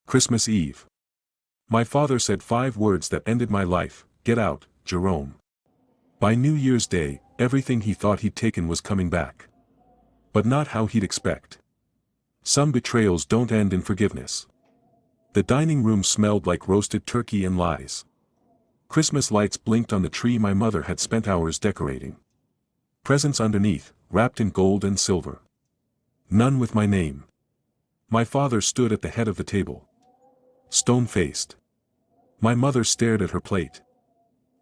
Christmas Eve. My father said 5 words that ended my life: "Get out, Jerome." By New Year's Day, everything he thought he'd taken was coming back. But not how he'd expect. Some betrayals don't end in forgiveness. The dining room smelled like roasted turkey and lies. Christmas lights blinked on the tree my mother had spent hours decorating. Presents underneath, wrapped in gold and silver. None with my name. My father stood at the head of the table. Stone-faced. My mother stared at her plate.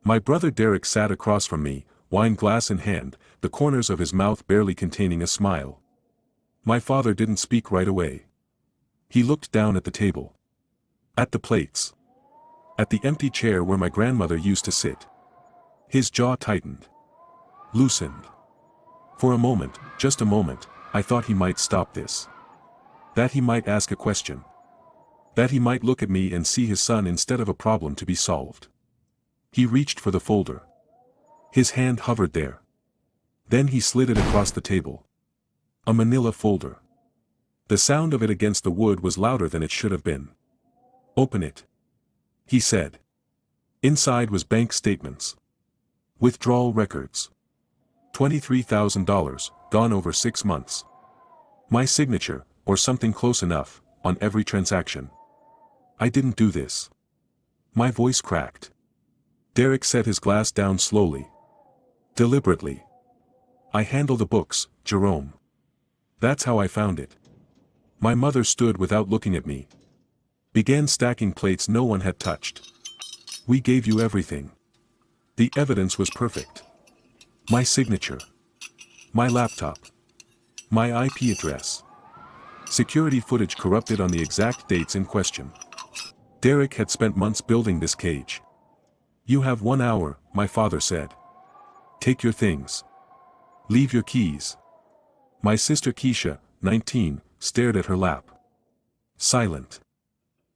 My brother Derek sat across from me, wine glass in hand, the corners of his mouth barely containing a smile. My father didn't speak right away. He looked down at the table. At the plates. At the empty chair where my grandmother used to sit. His jaw tightened. Loosened. For a moment, just a moment, I thought he might stop this. That he might ask a question. That he might look at me and see his son instead of a problem to be solved. He reached for the folder. His hand hovered there. Then he slid it across the table. A manila folder. The sound of it against the wood was louder than it should have been. "Open it," he said. Inside was bank statements. Withdrawal records. $23,000, gone over 6 months. My signature, or something close enough, on every transaction. I didn't do this. My voice cracked. Derek set his glass down slowly. Deliberately. "I handle the books, Jerome. That's how I found it." My mother stood without looking at me. Began stacking plates no one had touched. "We gave you everything. The evidence was perfect. My signature. My laptop. My IP address. Security footage corrupted on the exact dates in question." Derek had spent months building this cage. "You have 1 hour," my father said. "Take your things. Leave your keys." My sister Keisha, 19, stared at her lap. Silent.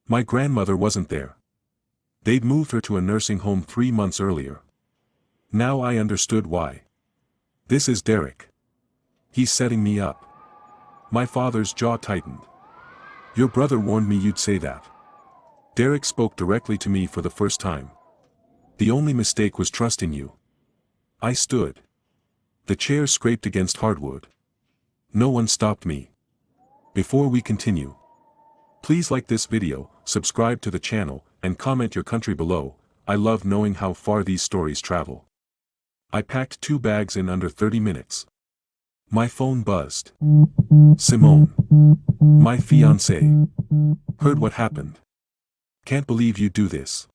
My grandmother wasn't there. They'd moved her to a nursing home 3 months earlier. Now I understood why. This is Derek. He's setting me up. My father's jaw tightened. "Your brother warned me you'd say that." Derek spoke directly to me for the first time. "The only mistake was trusting you." I stood. The chair scraped against hardwood. No one stopped me. Before we continue, please like this video, subscribe to the channel, and comment your country below. I love knowing how far these stories travel. I packed 2 bags in under 30 minutes. My phone buzzed. Simone. My fiancée. "Heard what happened. Can't believe you do this.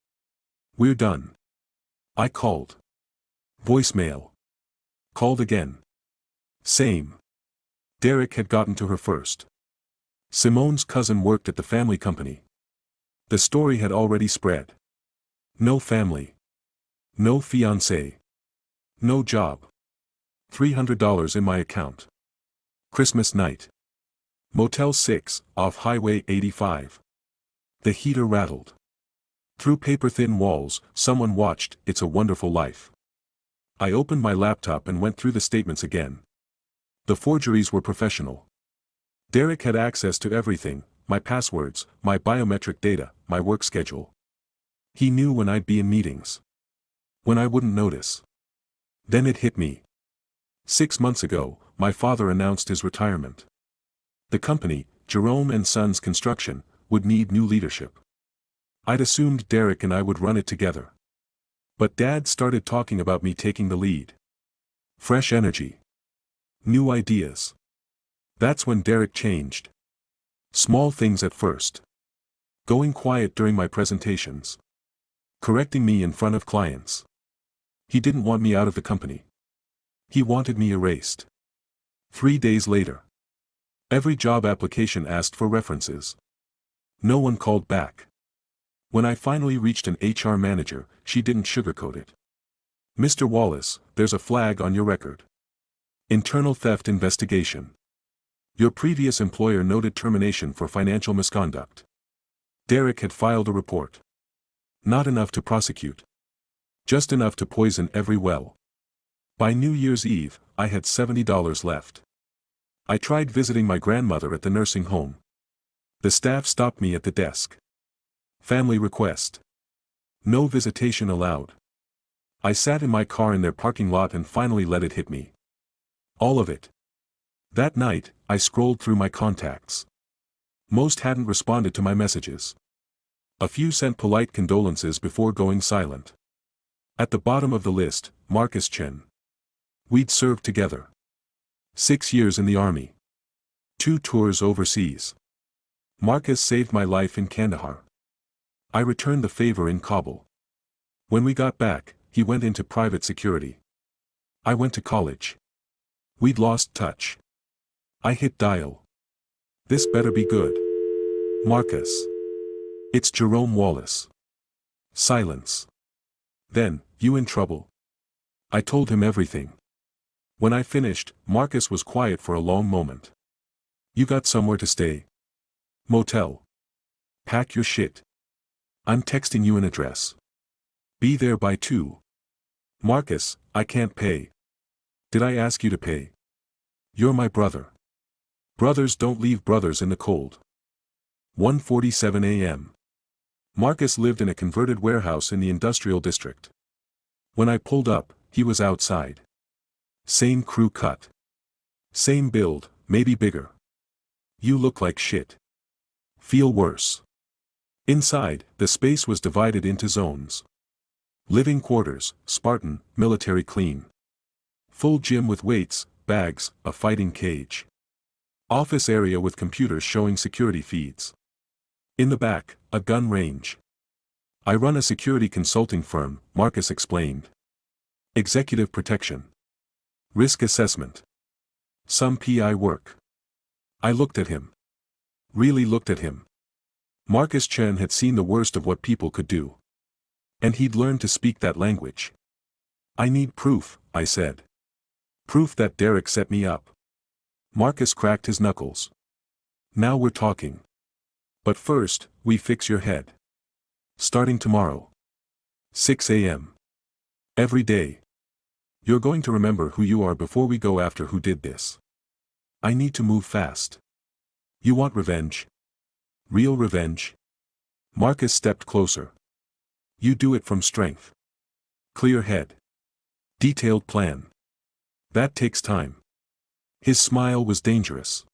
We're done." I called. Voicemail. Called again. Same. Derek had gotten to her first. Simone's cousin worked at the family company. The story had already spread. No family. No fiancé. No job. $300 in my account. Christmas night. Motel 6, off Highway 85. The heater rattled. Through paper-thin walls, someone watched It's a Wonderful Life. I opened my laptop and went through the statements again. The forgeries were professional. Derek had access to everything: my passwords, my biometric data, my work schedule. He knew when I'd be in meetings. When I wouldn't notice. Then it hit me. 6 months ago, my father announced his retirement. The company, Jerome and Sons Construction, would need new leadership. I'd assumed Derek and I would run it together. But Dad started talking about me taking the lead. Fresh energy. New ideas. That's when Derek changed. Small things at first. Going quiet during my presentations. Correcting me in front of clients. He didn't want me out of the company. He wanted me erased. 3 days later. Every job application asked for references. No one called back. When I finally reached an HR manager, she didn't sugarcoat it. "Mr. Wallace, there's a flag on your record. Internal theft investigation. Your previous employer noted termination for financial misconduct." Derek had filed a report. Not enough to prosecute. Just enough to poison every well. By New Year's Eve, I had $70 left. I tried visiting my grandmother at the nursing home. The staff stopped me at the desk. Family request. No visitation allowed. I sat in my car in their parking lot and finally let it hit me. All of it. That night, I scrolled through my contacts. Most hadn't responded to my messages. A few sent polite condolences before going silent. At the bottom of the list, Marcus Chen. We'd served together. 6 years in the army. 2 tours overseas. Marcus saved my life in Kandahar. I returned the favor in Kabul. When we got back, he went into private security. I went to college. We'd lost touch. I hit dial. This better be good. Marcus. It's Jerome Wallace. Silence. Then, you in trouble? I told him everything. When I finished, Marcus was quiet for a long moment. You got somewhere to stay? Motel. Pack your shit. I'm texting you an address. Be there by 2. Marcus, I can't pay. Did I ask you to pay? You're my brother. Brothers don't leave brothers in the cold. 1:47 a.m. Marcus lived in a converted warehouse in the industrial district. When I pulled up, he was outside. Same crew cut. Same build, maybe bigger. You look like shit. Feel worse. Inside, the space was divided into zones. Living quarters, Spartan, military clean. Full gym with weights, bags, a fighting cage. Office area with computers showing security feeds. In the back, a gun range. I run a security consulting firm, Marcus explained. Executive protection. Risk assessment. Some PI work. I looked at him. Really looked at him. Marcus Chen had seen the worst of what people could do. And he'd learned to speak that language. I need proof, I said. Proof that Derek set me up. Marcus cracked his knuckles. Now we're talking. But first, we fix your head. Starting tomorrow. 6 a.m. Every day. You're going to remember who you are before we go after who did this. I need to move fast. You want revenge? Real revenge? Marcus stepped closer. You do it from strength. Clear head. Detailed plan. That takes time. His smile was dangerous.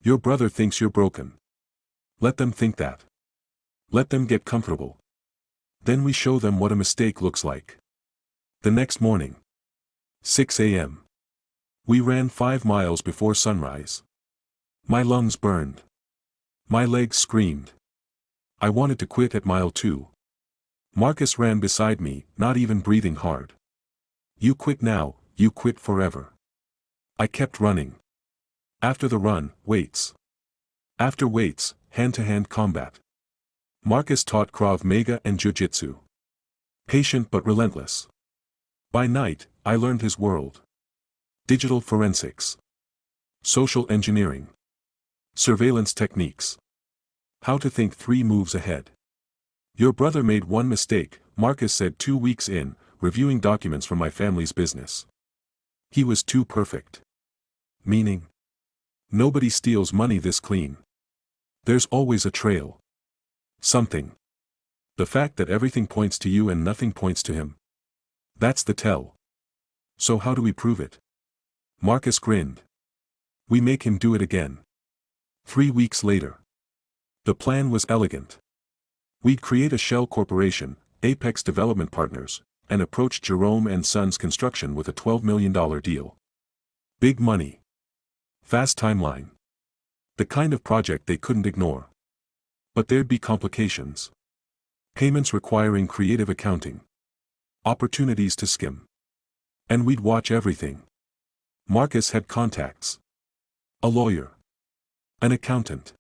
Your brother thinks you're broken. Let them think that. Let them get comfortable. Then we show them what a mistake looks like. The next morning. 6 a.m. We ran 5 miles before sunrise. My lungs burned. My legs screamed. I wanted to quit at mile 2. Marcus ran beside me, not even breathing hard. You quit now, you quit forever. I kept running. After the run, weights. After weights, hand-to-hand combat. Marcus taught Krav Maga and Jiu-Jitsu. Patient but relentless. By night, I learned his world. Digital forensics. Social engineering. Surveillance techniques. How to think 3 moves ahead. Your brother made one mistake, Marcus said 2 weeks in, reviewing documents from my family's business. He was too perfect. Meaning? Nobody steals money this clean. There's always a trail. Something. The fact that everything points to you and nothing points to him. That's the tell. So how do we prove it? Marcus grinned. We make him do it again. 3 weeks later. The plan was elegant. We'd create a shell corporation, Apex Development Partners, and approach Jerome and Sons Construction with a $12 million deal. Big money. Fast timeline. The kind of project they couldn't ignore. But there'd be complications. Payments requiring creative accounting. Opportunities to skim. And we'd watch everything. Marcus had contacts. A lawyer. An accountant.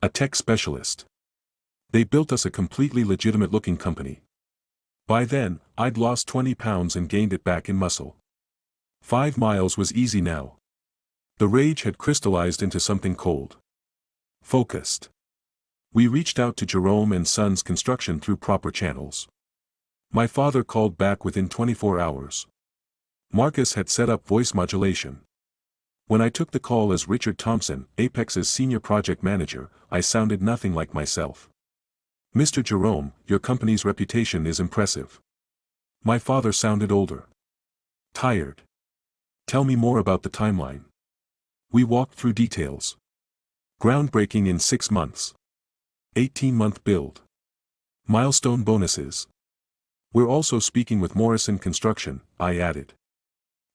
A tech specialist. They built us a completely legitimate-looking company. By then, I'd lost 20 pounds and gained it back in muscle. 5 miles was easy now. The rage had crystallized into something cold. Focused. We reached out to Jerome and Sons Construction through proper channels. My father called back within 24 hours. Marcus had set up voice modulation. When I took the call as Richard Thompson, Apex's senior project manager, I sounded nothing like myself. Mr. Jerome, your company's reputation is impressive. My father sounded older. Tired. Tell me more about the timeline. We walked through details. Groundbreaking in 6 months. 18-month build. Milestone bonuses. We're also speaking with Morrison Construction, I added.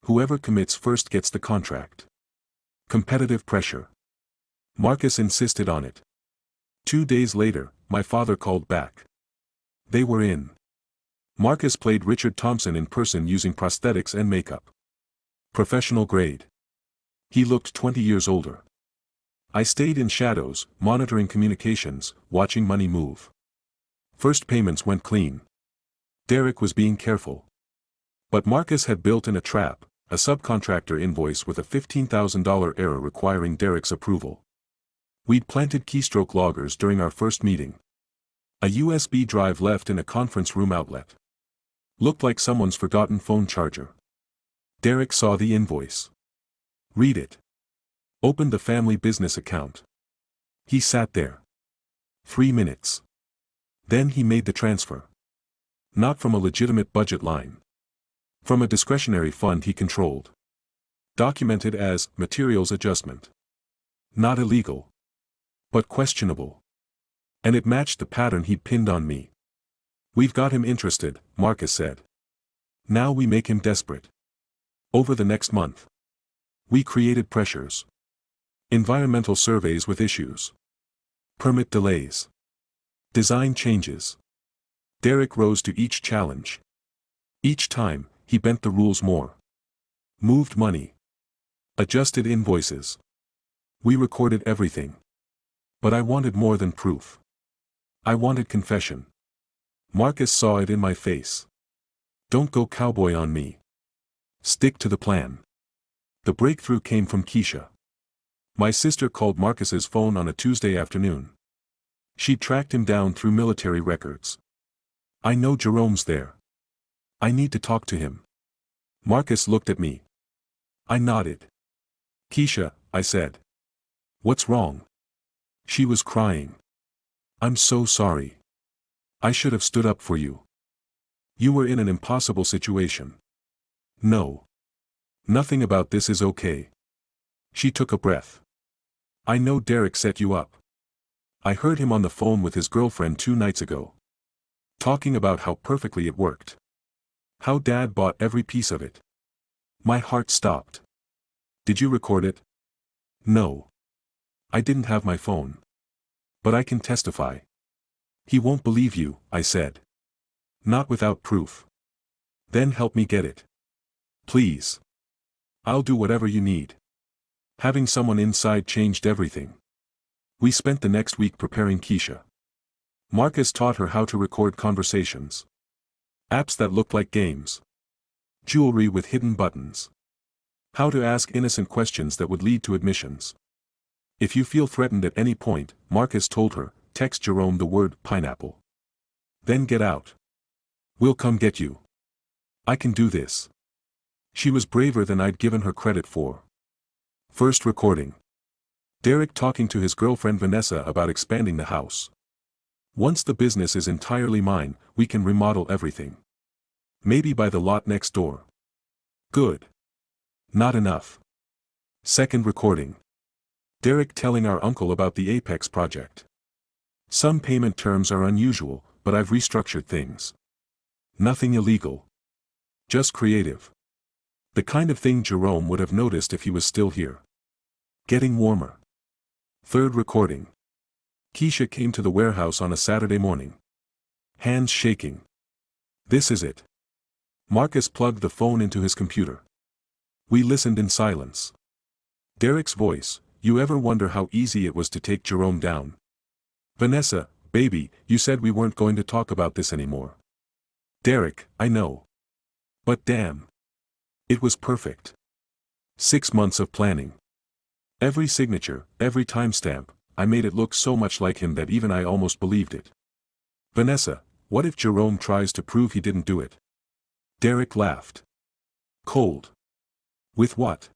Whoever commits first gets the contract. Competitive pressure. Marcus insisted on it. 2 days later, my father called back. They were in. Marcus played Richard Thompson in person using prosthetics and makeup. Professional grade. He looked 20 years older. I stayed in shadows, monitoring communications, watching money move. First payments went clean. Derek was being careful. But Marcus had built in a trap, a subcontractor invoice with a $15,000 error requiring Derek's approval. We'd planted keystroke loggers during our first meeting. A USB drive left in a conference room outlet. Looked like someone's forgotten phone charger. Derek saw the invoice. Read it. Opened the family business account. He sat there. 3 minutes. Then he made the transfer. Not from a legitimate budget line. From a discretionary fund he controlled. Documented as materials adjustment. Not illegal. But questionable. And it matched the pattern he'd pinned on me. We've got him interested, Marcus said. Now we make him desperate. Over the next month. We created pressures. Environmental surveys with issues. Permit delays. Design changes. Derek rose to each challenge. Each time, he bent the rules more. Moved money. Adjusted invoices. We recorded everything. But I wanted more than proof. I wanted confession. Marcus saw it in my face. Don't go cowboy on me. Stick to the plan. The breakthrough came from Keisha. My sister called Marcus's phone on a Tuesday afternoon. She tracked him down through military records. I know Jerome's there. I need to talk to him. Marcus looked at me. I nodded. Keisha, I said. What's wrong? She was crying. I'm so sorry. I should have stood up for you. You were in an impossible situation. No. Nothing about this is okay. She took a breath. I know Derek set you up. I heard him on the phone with his girlfriend 2 nights ago. Talking about how perfectly it worked. How Dad bought every piece of it. My heart stopped. Did you record it? No. I didn't have my phone. But I can testify. He won't believe you, I said. Not without proof. Then help me get it. Please. I'll do whatever you need. Having someone inside changed everything. We spent the next week preparing Keisha. Marcus taught her how to record conversations. Apps that looked like games. Jewelry with hidden buttons. How to ask innocent questions that would lead to admissions. If you feel threatened at any point, Marcus told her, text Jerome the word pineapple. Then get out. We'll come get you. I can do this. She was braver than I'd given her credit for. First recording. Derek talking to his girlfriend Vanessa about expanding the house. Once the business is entirely mine, we can remodel everything. Maybe buy the lot next door. Good. Not enough. Second recording. Derek telling our uncle about the Apex project. Some payment terms are unusual, but I've restructured things. Nothing illegal. Just creative. The kind of thing Jerome would have noticed if he was still here. Getting warmer. Third recording. Keisha came to the warehouse on a Saturday morning. Hands shaking. This is it. Marcus plugged the phone into his computer. We listened in silence. Derek's voice, you ever wonder how easy it was to take Jerome down? Vanessa, baby, you said we weren't going to talk about this anymore. Derek, I know. But damn. It was perfect. 6 months of planning. Every signature, every timestamp, I made it look so much like him that even I almost believed it. Vanessa, what if Jerome tries to prove he didn't do it? Derek laughed. Cold. With what?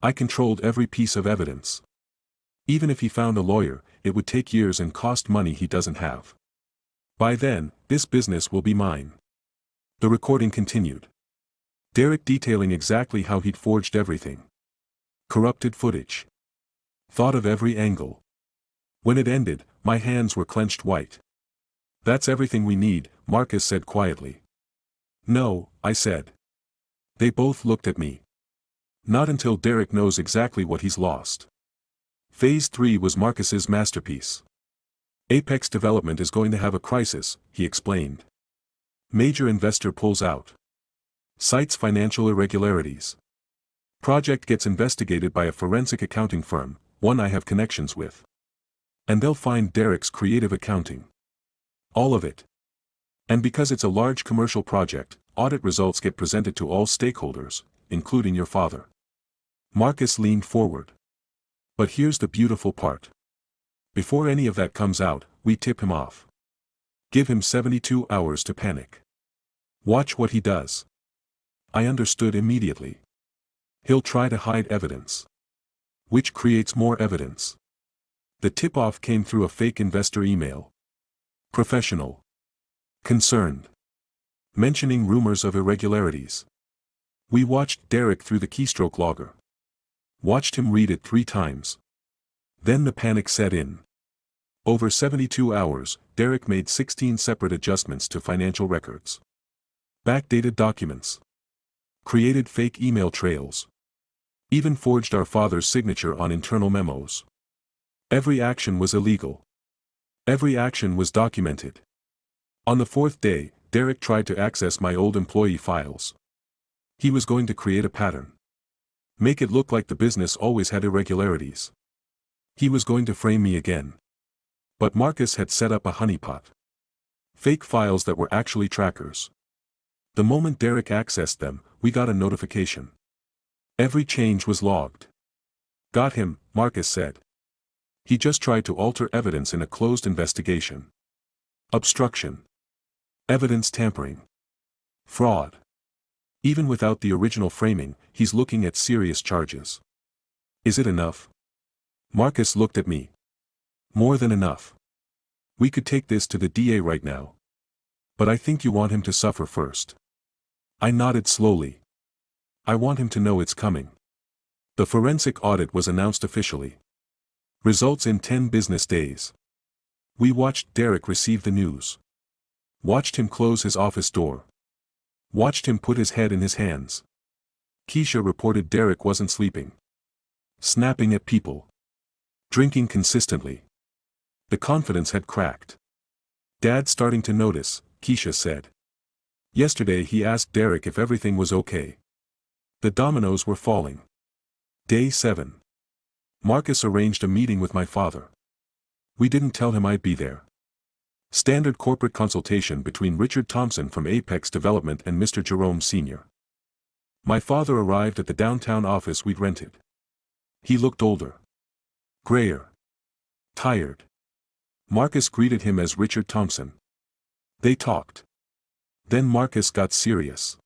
I controlled every piece of evidence. Even if he found a lawyer, it would take years and cost money he doesn't have. By then, this business will be mine. The recording continued. Derek detailing exactly how he'd forged everything. Corrupted footage. Thought of every angle. When it ended, my hands were clenched white. That's everything we need, Marcus said quietly. No, I said. They both looked at me. Not until Derek knows exactly what he's lost. Phase 3 was Marcus's masterpiece. Apex Development is going to have a crisis, he explained. Major investor pulls out. Cites financial irregularities. Project gets investigated by a forensic accounting firm, one I have connections with. And they'll find Derek's creative accounting. All of it. And because it's a large commercial project, audit results get presented to all stakeholders, including your father. Marcus leaned forward. But here's the beautiful part. Before any of that comes out, we tip him off. Give him 72 hours to panic. Watch what he does. I understood immediately. He'll try to hide evidence. Which creates more evidence. The tip-off came through a fake investor email. Professional. Concerned. Mentioning rumors of irregularities. We watched Derek through the keystroke logger. Watched him read it 3 times. Then the panic set in. Over 72 hours, Derek made 16 separate adjustments to financial records. Backdated documents. Created fake email trails. Even forged our father's signature on internal memos. Every action was illegal. Every action was documented. On the 4th day, Derek tried to access my old employee files. He was going to create a pattern. Make it look like the business always had irregularities. He was going to frame me again. But Marcus had set up a honeypot. Fake files that were actually trackers. The moment Derek accessed them, we got a notification. Every change was logged. Got him, Marcus said. He just tried to alter evidence in a closed investigation. Obstruction. Evidence tampering. Fraud. Even without the original framing, he's looking at serious charges. Is it enough? Marcus looked at me. More than enough. We could take this to the DA right now. But I think you want him to suffer first. I nodded slowly. I want him to know it's coming. The forensic audit was announced officially. Results in 10 business days. We watched Derek receive the news. Watched him close his office door. Watched him put his head in his hands. Keisha reported Derek wasn't sleeping. Snapping at people. Drinking consistently. The confidence had cracked. Dad's starting to notice, Keisha said. Yesterday he asked Derek if everything was okay. The dominoes were falling. Day 7. Marcus arranged a meeting with my father. We didn't tell him I'd be there. Standard corporate consultation between Richard Thompson from Apex Development and Mr. Jerome Sr. My father arrived at the downtown office we'd rented. He looked older. Grayer. Tired. Marcus greeted him as Richard Thompson. They talked. Then Marcus got serious.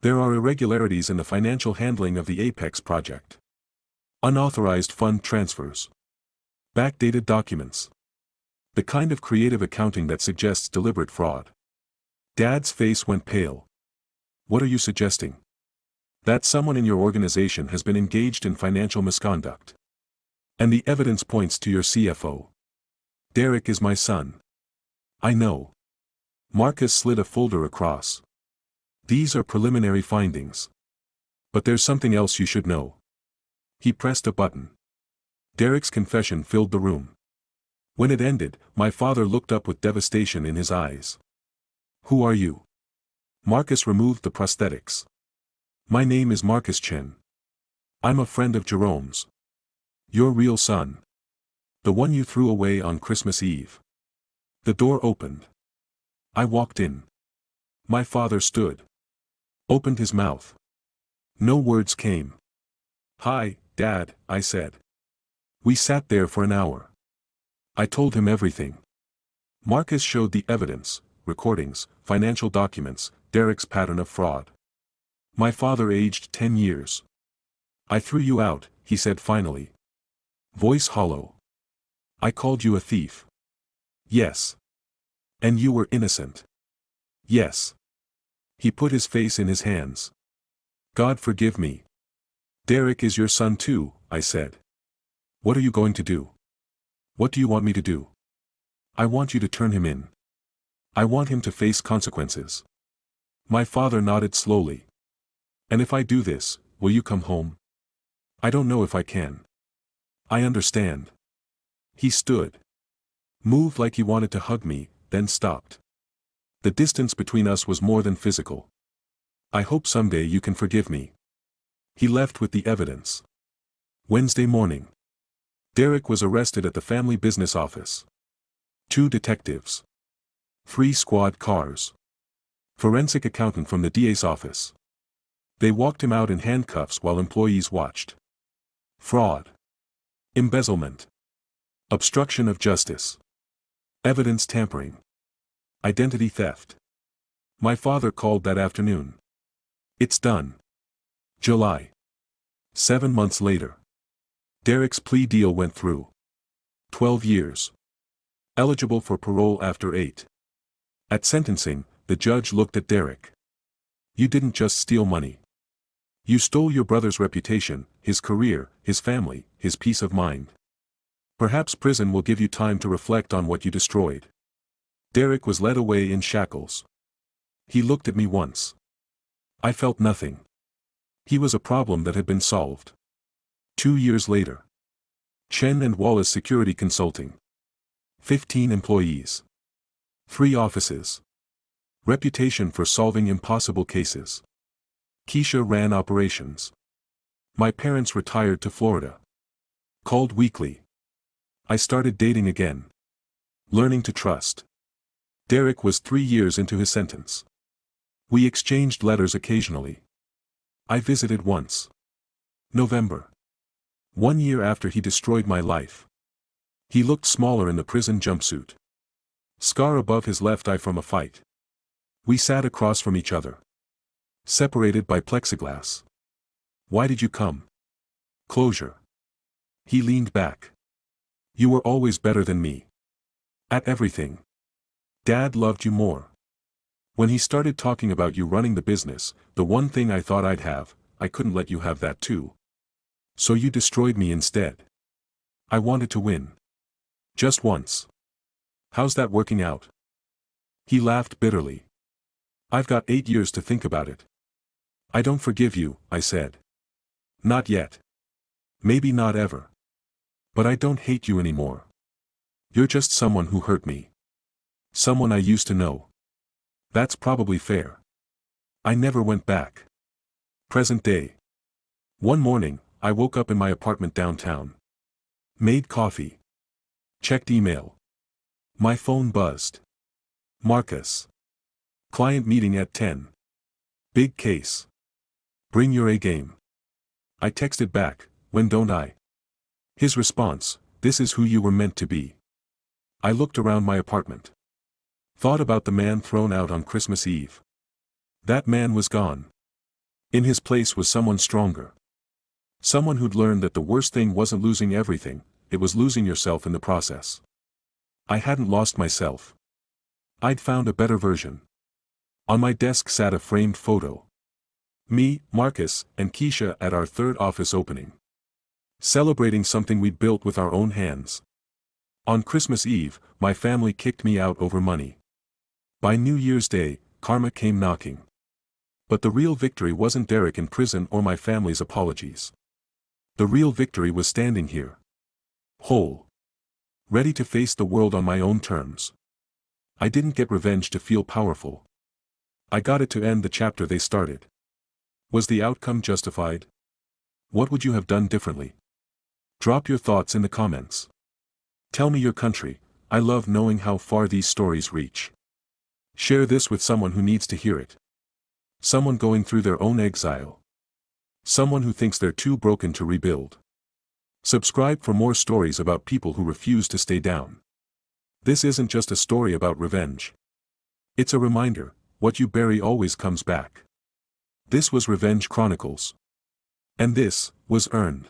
There are irregularities in the financial handling of the Apex project. Unauthorized fund transfers. Backdated documents. The kind of creative accounting that suggests deliberate fraud. Dad's face went pale. What are you suggesting? That someone in your organization has been engaged in financial misconduct. And the evidence points to your CFO. Derek is my son. I know. Marcus slid a folder across. These are preliminary findings. But there's something else you should know. He pressed a button. Derek's confession filled the room. When it ended, my father looked up with devastation in his eyes. Who are you? Marcus removed the prosthetics. My name is Marcus Chen. I'm a friend of Jerome's. Your real son. The one you threw away on Christmas Eve. The door opened. I walked in. My father stood. Opened his mouth. No words came. Hi, Dad, I said. We sat there for an hour. I told him everything. Marcus showed the evidence, recordings, financial documents, Derek's pattern of fraud. My father aged 10 years. I threw you out, he said finally. Voice hollow. I called you a thief. Yes. And you were innocent. Yes. He put his face in his hands. God forgive me. Derek is your son too, I said. What are you going to do? What do you want me to do? I want you to turn him in. I want him to face consequences. My father nodded slowly. And if I do this, will you come home? I don't know if I can. I understand. He stood. Moved like he wanted to hug me, then stopped. The distance between us was more than physical. I hope someday you can forgive me. He left with the evidence. Wednesday morning. Derek was arrested at the family business office. 2 detectives. 3 squad cars. Forensic accountant from the DA's office. They walked him out in handcuffs while employees watched. Fraud. Embezzlement. Obstruction of justice. Evidence tampering. Identity theft. My father called that afternoon. It's done. July. 7 months later. Derek's plea deal went through. 12 years. Eligible for parole after 8. At sentencing, the judge looked at Derek. You didn't just steal money. You stole your brother's reputation, his career, his family, his peace of mind. Perhaps prison will give you time to reflect on what you destroyed. Derek was led away in shackles. He looked at me once. I felt nothing. He was a problem that had been solved. 2 years later. Chen and Wallace Security Consulting. 15 employees. 3 offices. Reputation for solving impossible cases. Keisha ran operations. My parents retired to Florida. Called weekly. I started dating again. Learning to trust. Derek was 3 years into his sentence. We exchanged letters occasionally. I visited once. November. 1 year after he destroyed my life. He looked smaller in the prison jumpsuit. Scar above his left eye from a fight. We sat across from each other. Separated by plexiglass. Why did you come? Closure. He leaned back. You were always better than me. At everything. Dad loved you more. When he started talking about you running the business, the one thing I thought I'd have, I couldn't let you have that too. So you destroyed me instead. I wanted to win. Just once. How's that working out? He laughed bitterly. I've got 8 years to think about it. I don't forgive you, I said. Not yet. Maybe not ever. But I don't hate you anymore. You're just someone who hurt me. Someone I used to know. That's probably fair. I never went back. Present day. One morning, I woke up in my apartment downtown. Made coffee. Checked email. My phone buzzed. Marcus. Client meeting at 10. Big case. Bring your A game. I texted back, when don't I? His response, this is who you were meant to be. I looked around my apartment. Thought about the man thrown out on Christmas Eve. That man was gone. In his place was someone stronger. Someone who'd learned that the worst thing wasn't losing everything, it was losing yourself in the process. I hadn't lost myself. I'd found a better version. On my desk sat a framed photo. Me, Marcus, and Keisha at our 3rd office opening. Celebrating something we'd built with our own hands. On Christmas Eve, my family kicked me out over money. By New Year's Day, karma came knocking. But the real victory wasn't Derek in prison or my family's apologies. The real victory was standing here. Whole. Ready to face the world on my own terms. I didn't get revenge to feel powerful. I got it to end the chapter they started. Was the outcome justified? What would you have done differently? Drop your thoughts in the comments. Tell me your country. I love knowing how far these stories reach. Share this with someone who needs to hear it. Someone going through their own exile. Someone who thinks they're too broken to rebuild. Subscribe for more stories about people who refuse to stay down. This isn't just a story about revenge. It's a reminder, what you bury always comes back. This was Revenge Chronicles. And this was earned.